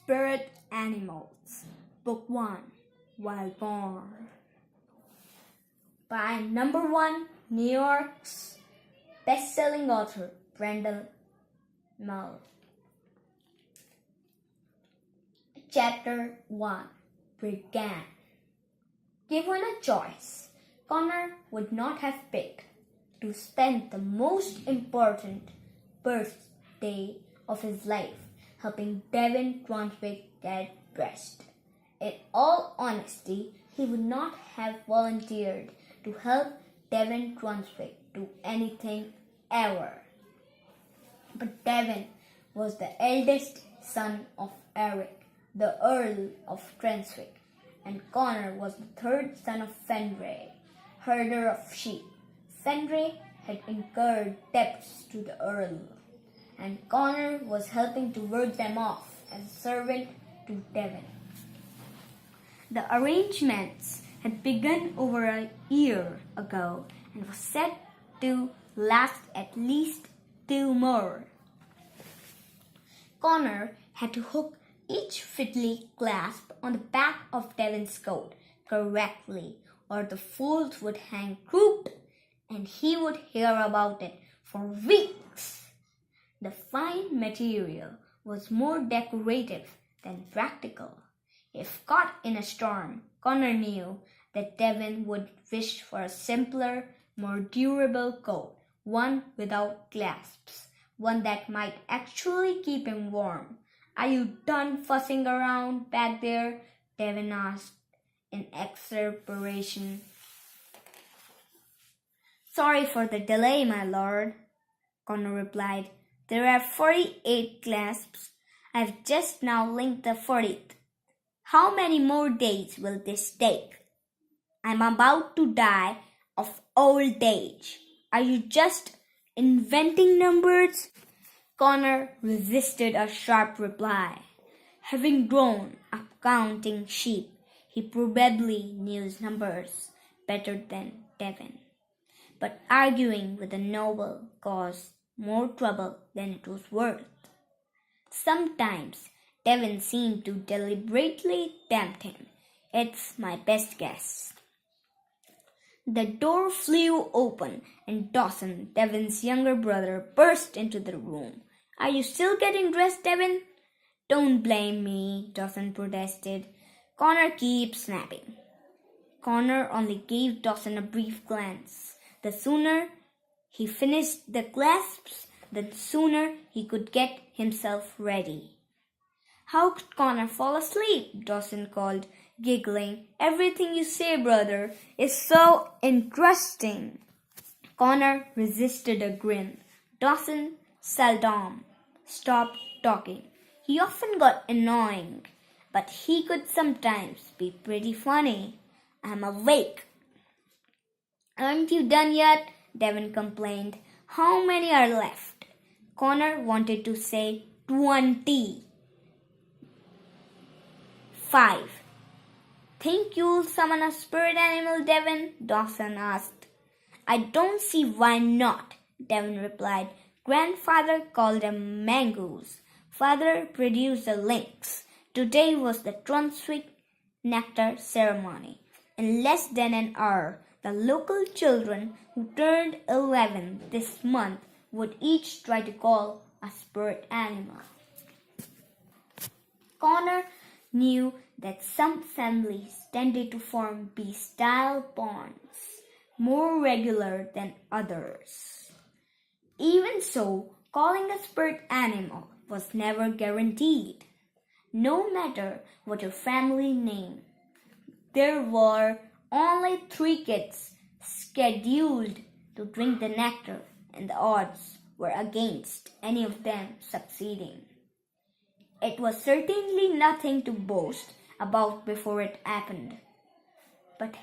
Spirit Animals, Book 1, Wild Born, by #1 New York's best-selling author Mull. Chapter 1 began. Given a choice, Connor would not have picked to spend the most important birthday of his life helping Devin Brunswick get dressed. In all honesty, he would not have volunteered to help Devin Brunswick do anything ever. But Devin was the eldest son of Eric, the Earl of Brunswick, and Connor was the third son of Fenray, herder of sheep. Fenray had incurred debts to the Earl, and Connor was helping to work them off as a servant to Devin. The arrangements had begun over a year ago and was set to last at least 2 more. Connor had to hook each fiddly clasp on the back of Devin's coat correctly, or the folds would hang crooked and he would hear about it for weeks. The fine material was more decorative than practical. If caught in a storm, Connor knew that Devin would wish for a simpler, more durable coat, one without clasps, one that might actually keep him warm. "Are you done fussing around back there?" Devin asked in exasperation. "Sorry for the delay, my lord," Connor replied. "There are 48 clasps. I've just now linked the 40th. How many more days will this take? I'm about to die of old age. Are you just inventing numbers?" Connor resisted a sharp reply. Having grown up counting sheep, he probably knew his numbers better than Devin. But arguing with a noble caused more trouble than it was worth. Sometimes Devin seemed to deliberately tempt him. It's my best guess. The door flew open and Dawson, Devin's younger brother, burst into the room. "Are you still getting dressed, Devin?" "Don't blame me," Dawson protested. "Connor keeps snapping." Connor only gave Dawson a brief glance. The sooner he finished the clasps, the sooner he could get himself ready. "How could Connor fall asleep?" Dawson called, giggling. "Everything you say, brother, is so interesting." Connor resisted a grin. Dawson seldom stopped talking. He often got annoying, but he could sometimes be pretty funny. "I'm awake." "Aren't you done yet?" Devin complained. "How many are left?" Connor wanted to say 20. 5. "Think you'll summon a spirit animal, Devin?" Dawson asked. "I don't see why not," Devin replied. "Grandfather called them mangoes. Father produced the lynx. Today was the Brunswick nectar ceremony. In less than an hour, the local children who turned 11 this month would each try to call a spirit animal." Connor knew that some families tended to form bee-style bonds more regular than others. Even so, calling a spirit animal was never guaranteed. No matter what your family name, there were only 3 kids scheduled to drink the nectar, and the odds were against any of them succeeding. It was certainly nothing to boast about before it happened. "But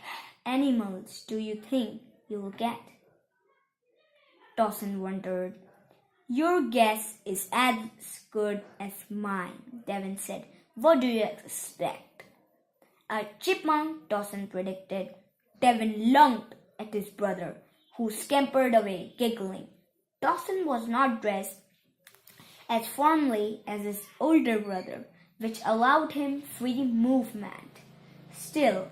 animals do you think you'll get?" Dawson wondered. "Your guess is as good as mine," Devin said. "What do you expect?" "A chipmunk," Dawson predicted. Devin lunged at his brother, who scampered away, giggling. Dawson was not dressed as formally as his older brother, which allowed him free movement. Still,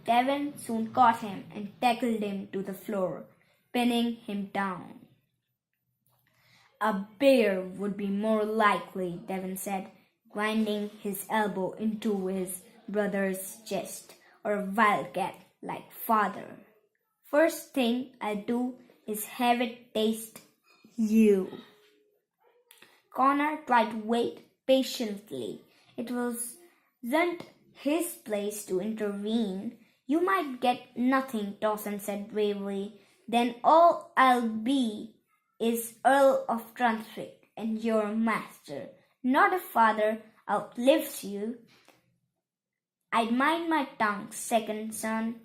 Devon soon caught him and tackled him to the floor, pinning him down. A bear would be more likely, Devon said, grinding his elbow into his brother's chest, or a wildcat like father. First thing I'll do is have it taste you. Connor tried to wait patiently. It wasn't his place to intervene. You might get nothing, Dawson said bravely. Then all I'll be is Earl of Brunswick and your master. Not a father outlives you. I'd mind my tongue, second son.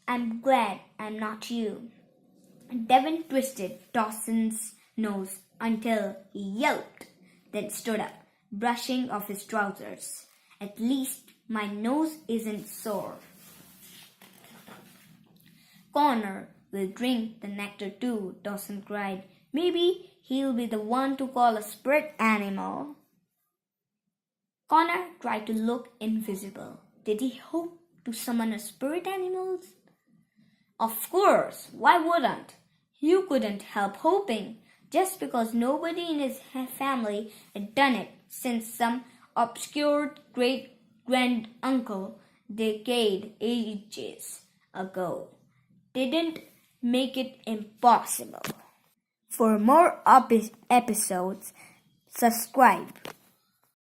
I'm glad I'm not you. Devon twisted Dawson's nose until he yelped, then stood up, brushing off his trousers. At least my nose isn't sore. Connor will drink the nectar too, Dawson cried. Maybe he'll be the one to call a spirit animal. Connor tried to look invisible. Did he hope to summon a spirit animal? Of course, why wouldn't? You couldn't help hoping, just because nobody in his family had done it since some obscure great-grand-uncle ages ago. Didn't make it impossible. For more episodes, subscribe.